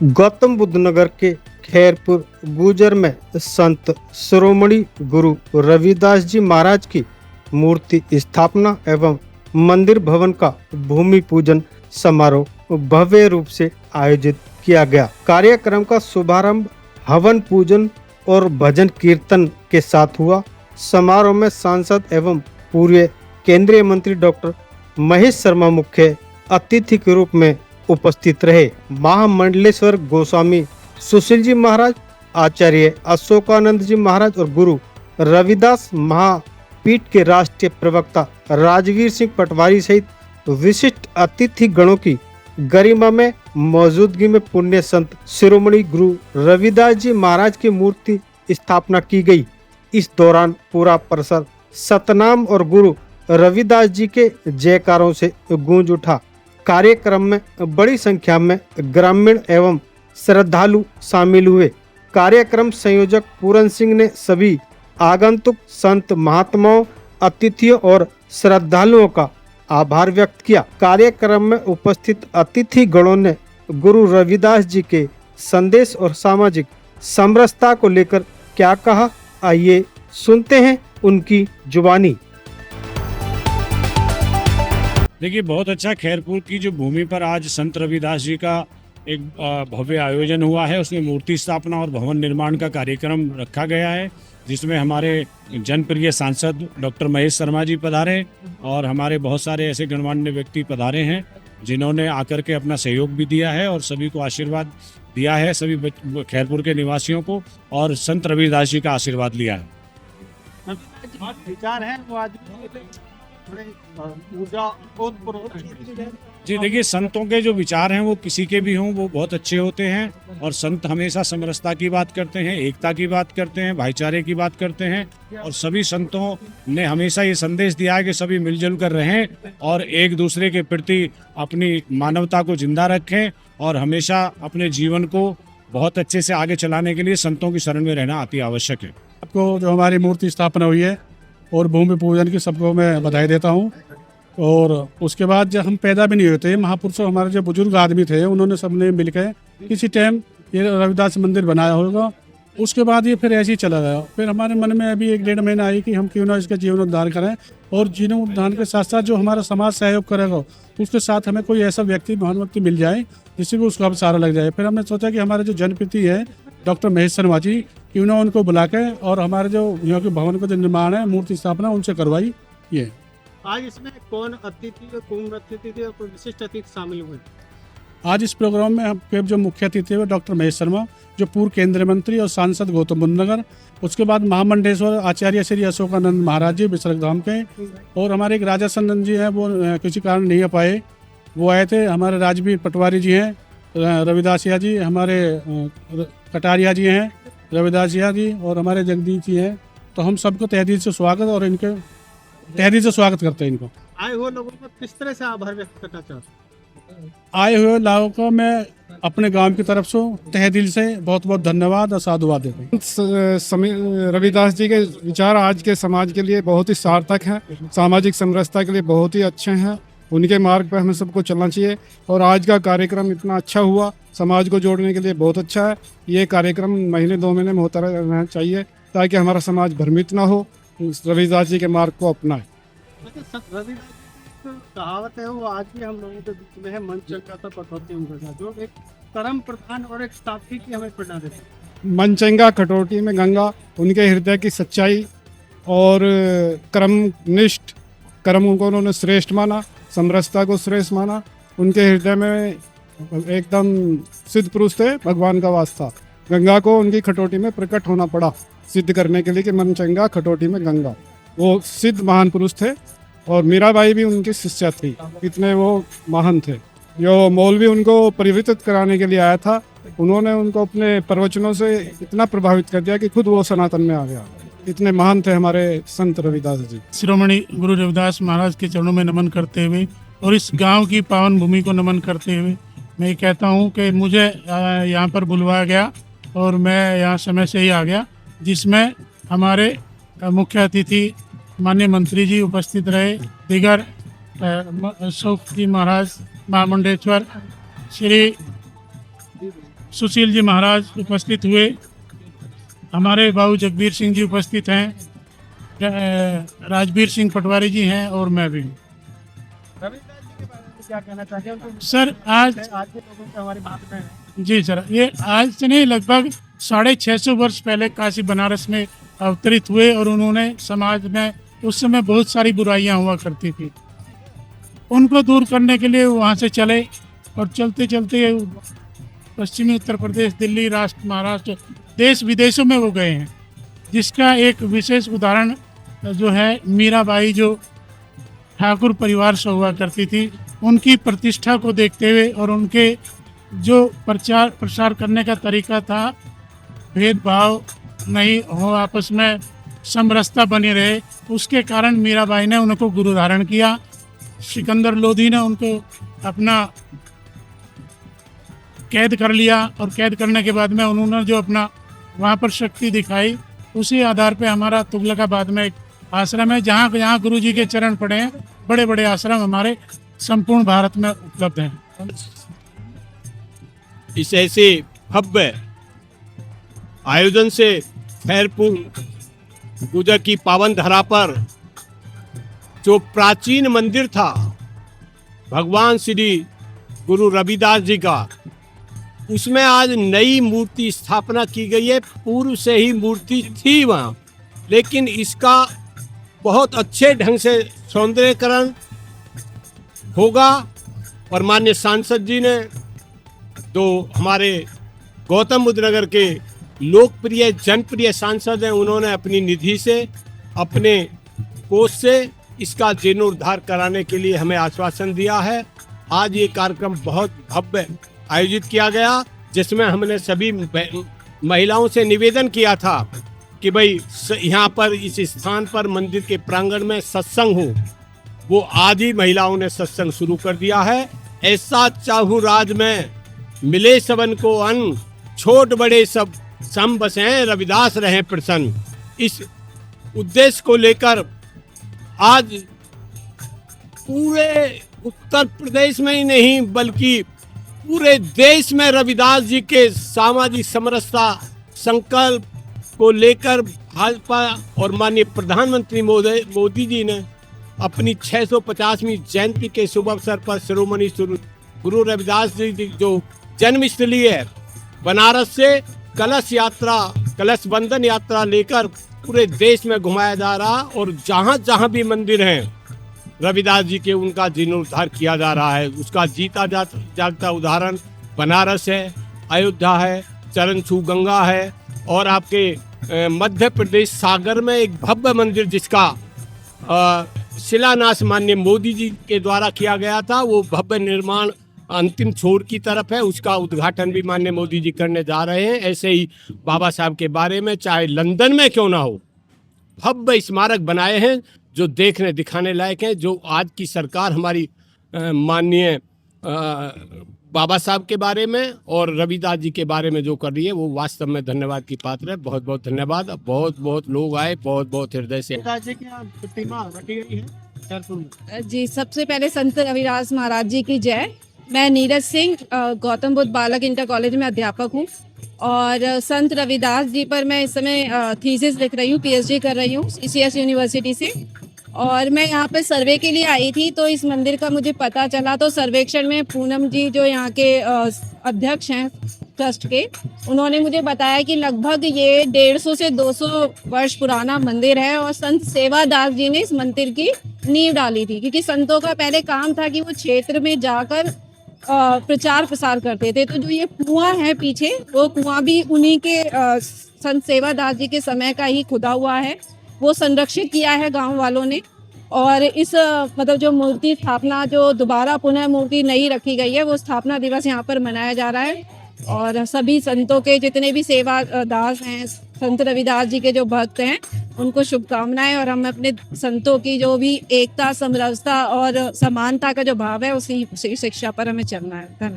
गौतम बुद्ध नगर के खैरपुर गुजर में संत शिरोमणि गुरु रविदास जी महाराज की मूर्ति स्थापना एवं मंदिर भवन का भूमि पूजन समारोह भव्य रूप से आयोजित किया गया। कार्यक्रम का शुभारंभ हवन पूजन और भजन कीर्तन के साथ हुआ। समारोह में सांसद एवं पूर्व केंद्रीय मंत्री डॉक्टर महेश शर्मा मुख्य अतिथि के रूप में उपस्थित रहे। महामंडलेश्वर गोस्वामी सुशील जी महाराज, आचार्य अशोकानंद जी महाराज और गुरु रविदास महापीठ के राष्ट्रीय प्रवक्ता राजवीर सिंह पटवारी सहित विशिष्ट अतिथि गणों की गरिमा में मौजूदगी में पुण्य संत शिरोमणि गुरु रविदास जी महाराज की मूर्ति स्थापना की गई। इस दौरान पूरा परिसर सतनाम और गुरु रविदास जी के जयकारों से गूंज उठा। कार्यक्रम में बड़ी संख्या में ग्रामीण एवं श्रद्धालु शामिल हुए। कार्यक्रम संयोजक पूरन सिंह ने सभी आगंतुक संत महात्माओं, अतिथियों और श्रद्धालुओं का आभार व्यक्त किया। कार्यक्रम में उपस्थित अतिथि गणों ने गुरु रविदास जी के संदेश और सामाजिक समरसता को लेकर क्या कहा, आइए सुनते हैं उनकी जुबानी। देखिए, बहुत अच्छा खैरपुर की जो भूमि पर आज संत रविदास जी का एक भव्य आयोजन हुआ है, उसमें मूर्ति स्थापना और भवन निर्माण का कार्यक्रम रखा गया है, जिसमें हमारे जनप्रिय सांसद डॉक्टर महेश शर्मा जी पधारे और हमारे बहुत सारे ऐसे गणमान्य व्यक्ति पधारे हैं जिन्होंने आकर के अपना सहयोग भी दिया है और सभी को आशीर्वाद दिया है, सभी खैरपुर के निवासियों को, और संत रविदास जी का आशीर्वाद लिया है। विचार है वो आज जी, देखिए, संतों के जो विचार हैं वो किसी के भी हों वो बहुत अच्छे होते हैं, और संत हमेशा समरसता की बात करते हैं, एकता की बात करते हैं, भाईचारे की बात करते हैं, और सभी संतों ने हमेशा ये संदेश दिया है कि सभी मिलजुल कर रहें और एक दूसरे के प्रति अपनी मानवता को जिंदा रखें और हमेशा अपने जीवन को बहुत अच्छे से आगे चलाने के लिए संतों की शरण में रहना अति आवश्यक है। आपको जो हमारी मूर्ति स्थापना हुई है और भूमि पूजन की सबको मैं बधाई देता हूँ। और उसके बाद जब हम पैदा भी नहीं होते, महापुरुषों हमारे जो बुजुर्ग आदमी थे उन्होंने सबने मिलकर किसी टाइम ये रविदास मंदिर बनाया होगा। उसके बाद ये फिर ऐसे ही चला गया। फिर हमारे मन में अभी 1-1.5 महीना आई कि हम क्यों ना इसका जीवनोद्धार करें, और जीवनोद्धार के साथ साथ जो हमारा समाज सहयोग करेगा उसके साथ हमें कोई ऐसा व्यक्ति, महान व्यक्ति मिल जाए जिससे को उसका अब सारा लग जाए। फिर हमने सोचा कि हमारे जो जनप्रति है डॉक्टर महेश शर्मा जी, क्यों ना उनको बुला के और हमारे जो यहाँ के भवन का जो निर्माण है, मूर्ति स्थापना उनसे करवाई। ये आज इसमें कौन अतिथि, कौन अतिथि और कोई विशिष्ट अतिथि शामिल हुए? आज इस प्रोग्राम में हम जो मुख्य अतिथि हुए डॉक्टर महेश शर्मा, जो पूर्व केंद्रीय मंत्री और सांसद गौतम बुद्ध नगर, उसके बाद महामंडलेश्वर आचार्य श्री अशोकानंद महाराज जी विसर्ग धाम के, और हमारे एक राजा संदन जी हैं, वो किसी कारण नहीं आ पाए, वो आए थे। हमारे राजवीर पटवारी जी हैं, रविदासिया जी, हमारे कटारिया जी हैं, रविदासिया जी, और हमारे जगदीश जी हैं। तो हम सबको तहे दिल से स्वागत और इनके तहे दिल से स्वागत करते हैं। इनको आए हुए लोगों को किस तरह से आभार व्यक्त करना चाहते हैं? आए हुए लोगों को मैं अपने गांव की तरफ से तहे दिल से बहुत बहुत धन्यवाद और साधुवाद देता हूँ। रविदास जी के विचार आज के समाज के लिए बहुत ही सार्थक हैं, सामाजिक समरसता के लिए बहुत ही अच्छे हैं। उनके मार्ग पर हमें सबको चलना चाहिए, और आज का कार्यक्रम इतना अच्छा हुआ, समाज को जोड़ने के लिए बहुत अच्छा है। ये कार्यक्रम महीने 2 महीने में होता रहना चाहिए ताकि हमारा समाज भ्रमित ना हो, रविदास जी के मार्ग को अपनाए। कहावत है वो आज भी हम लोगों के बीच में है, मन चंगा तो कटौती उनका, जो एक कर्म प्रधान और एक साथी की हमें प्रेरणा देते हैं। मन चंगा कटौती में गंगा, उनके हृदय की सच्चाई और कर्मनिष्ठ कर्म को उन्होंने श्रेष्ठ माना, समरसता को श्रेष्ठ माना। उनके हृदय में एकदम सिद्ध पुरुष थे, भगवान का वास था। गंगा को उनकी कटौती में प्रकट होना पड़ा सिद्ध करने के लिए कि मन चंगा कटौती में गंगा। वो सिद्ध महान पुरुष थे, और मीराबाई भी उनकी शिष्या थी। इतने वो महान थे। जो मौलवी उनको परिवर्तित कराने के लिए आया था, उन्होंने उनको अपने प्रवचनों से इतना प्रभावित कर दिया कि खुद वो सनातन में आ गया। इतने महान थे हमारे संत रविदास जी। शिरोमणि गुरु रविदास महाराज के चरणों में नमन करते हुए और इस गांव की पावन भूमि को नमन करते हुए मैं कहता हूं कि मुझे यहाँ पर बुलवाया गया और मैं यहाँ समय से ही आ गया, जिसमें हमारे मुख्य अतिथि माननीय मंत्री जी उपस्थित रहे, दीगर अशोक जी महाराज, महामंडलेश्वर श्री सुशील जी महाराज उपस्थित हुए, हमारे बाबू जगबीर सिंह जी उपस्थित हैं, राजवीर सिंह पटवारी जी हैं और मैं भी हूँ। क्या कहना चाहते हैं सर आज के लोगों से हमारी बात में है? जी सर, ये आज से नहीं, लगभग 650 वर्ष पहले काशी बनारस में अवतरित हुए और उन्होंने समाज में उस समय बहुत सारी बुराइयां हुआ करती थी, उनको दूर करने के लिए वहाँ से चले और चलते चलते पश्चिमी उत्तर प्रदेश, दिल्ली, महाराष्ट्र, देश विदेशों में वो गए हैं। जिसका एक विशेष उदाहरण जो है मीराबाई, जो ठाकुर परिवार से हुआ करती थी, उनकी प्रतिष्ठा को देखते हुए और उनके जो प्रचार प्रसार करने का तरीका था, भेदभाव नहीं हो, आपस में समरसता बनी रहे, उसके कारण मीराबाई ने उनको गुरु धारण किया। सिकंदर लोधी ने उनको अपना कैद कर लिया और कैद करने के बाद में उन्होंने जो अपना वहाँ पर शक्ति दिखाई, उसी आधार पे हमारा तुगलकाबाद में एक आश्रम है, जहाँ जहाँ गुरु जी के चरण पड़े हैं। बड़े बड़े आश्रम हमारे संपूर्ण भारत में उपलब्ध हैं। इस ऐसे भव्य आयोजन से खैरपुर गुजर की पावन धरा पर जो प्राचीन मंदिर था भगवान श्री गुरु रविदास जी का, उसमें आज नई मूर्ति स्थापना की गई है। पूर्व से ही मूर्ति थी वहाँ, लेकिन इसका बहुत अच्छे ढंग से सौंदर्यकरण होगा। और माननीय सांसद जी ने, जो हमारे गौतम बुद्ध नगर के लोकप्रिय जनप्रिय सांसद हैं, उन्होंने अपनी निधि से, अपने कोष से इसका जीर्णोद्धार कराने के लिए हमें आश्वासन दिया है। आज ये कार्यक्रम बहुत भव्य आयोजित किया गया, जिसमें हमने सभी महिलाओं से निवेदन किया था कि भाई यहाँ पर इस स्थान पर मंदिर के प्रांगण में सत्संग हो। वो आदि महिलाओं ने सत्संग शुरू कर दिया है। ऐसा चाहूँ राज में मिले सबन को अन्न, छोट बड़े सब सम बसें, रविदास रहे प्रसन्न। इस उद्देश्य को लेकर आज पूरे उत्तर प्रदेश में ही नहीं बल्कि पूरे देश में रविदास जी के सामाजिक समरसता संकल्प को लेकर भाजपा और माननीय प्रधानमंत्री मोदी जी ने अपनी 650वीं जयंती के शुभ अवसर पर शिरोमणि गुरु रविदास जी की जो जन्मस्थली है बनारस से कलश यात्रा, कलश बंधन यात्रा लेकर पूरे देश में घुमाया जा रहा, और जहाँ जहाँ भी मंदिर हैं रविदास जी के, उनका जीर्णोद्धार किया जा रहा है। उसका जीता जागता उदाहरण बनारस है, अयोध्या है, चरण छू गंगा है, और आपके मध्य प्रदेश सागर में एक भव्य मंदिर जिसका शिलान्यास माननीय मोदी जी के द्वारा किया गया था, वो भव्य निर्माण अंतिम छोर की तरफ है। उसका उद्घाटन भी माननीय मोदी जी करने जा रहे हैं। ऐसे ही बाबा साहब के बारे में चाहे लंदन में क्यों ना हो, भव्य स्मारक बनाए हैं जो देखने दिखाने लायक हैं। जो आज की सरकार हमारी माननीय बाबा साहब के बारे में और रविदास जी के बारे में जो कर रही है, वो वास्तव में धन्यवाद की पात्र है। बहुत बहुत धन्यवाद। बहुत बहुत लोग आए, बहुत बहुत हृदय से। जी, सबसे पहले संत रविदास महाराज जी की जय। मैं नीरज सिंह गौतम बुद्ध बालक इंटर कॉलेज में अध्यापक हूँ, और संत रविदास जी पर मैं इस समय थीसिस लिख रही हूँ, PhD कर रही हूँ ECS यूनिवर्सिटी से। और मैं यहाँ पे सर्वे के लिए आई थी, तो इस मंदिर का मुझे पता चला, तो सर्वेक्षण में पूनम जी जो यहाँ के अध्यक्ष हैं ट्रस्ट के, उन्होंने मुझे बताया कि लगभग ये 150 से 200 वर्ष पुराना मंदिर है, और संत सेवादास जी ने इस मंदिर की नींव डाली थी। क्योंकि संतों का पहले काम था कि वो क्षेत्र में जाकर प्रचार प्रसार करते थे। तो जो ये कुआं है पीछे, वो कुआं भी उन्हीं के संत सेवादास जी के समय का ही खुदा हुआ है, वो संरक्षित किया है गांव वालों ने। और इस मतलब जो मूर्ति स्थापना, जो दोबारा पुनः मूर्ति नई रखी गई है, वो स्थापना दिवस यहाँ पर मनाया जा रहा है। और सभी संतों के जितने भी सेवा दास हैं, संत रविदास जी के जो भक्त हैं, उनको शुभकामनाएं। और हम अपने संतों की जो भी एकता, समरसता और समानता का जो भाव है, उसी शिक्षा पर हमें चलना है। धन्यवाद।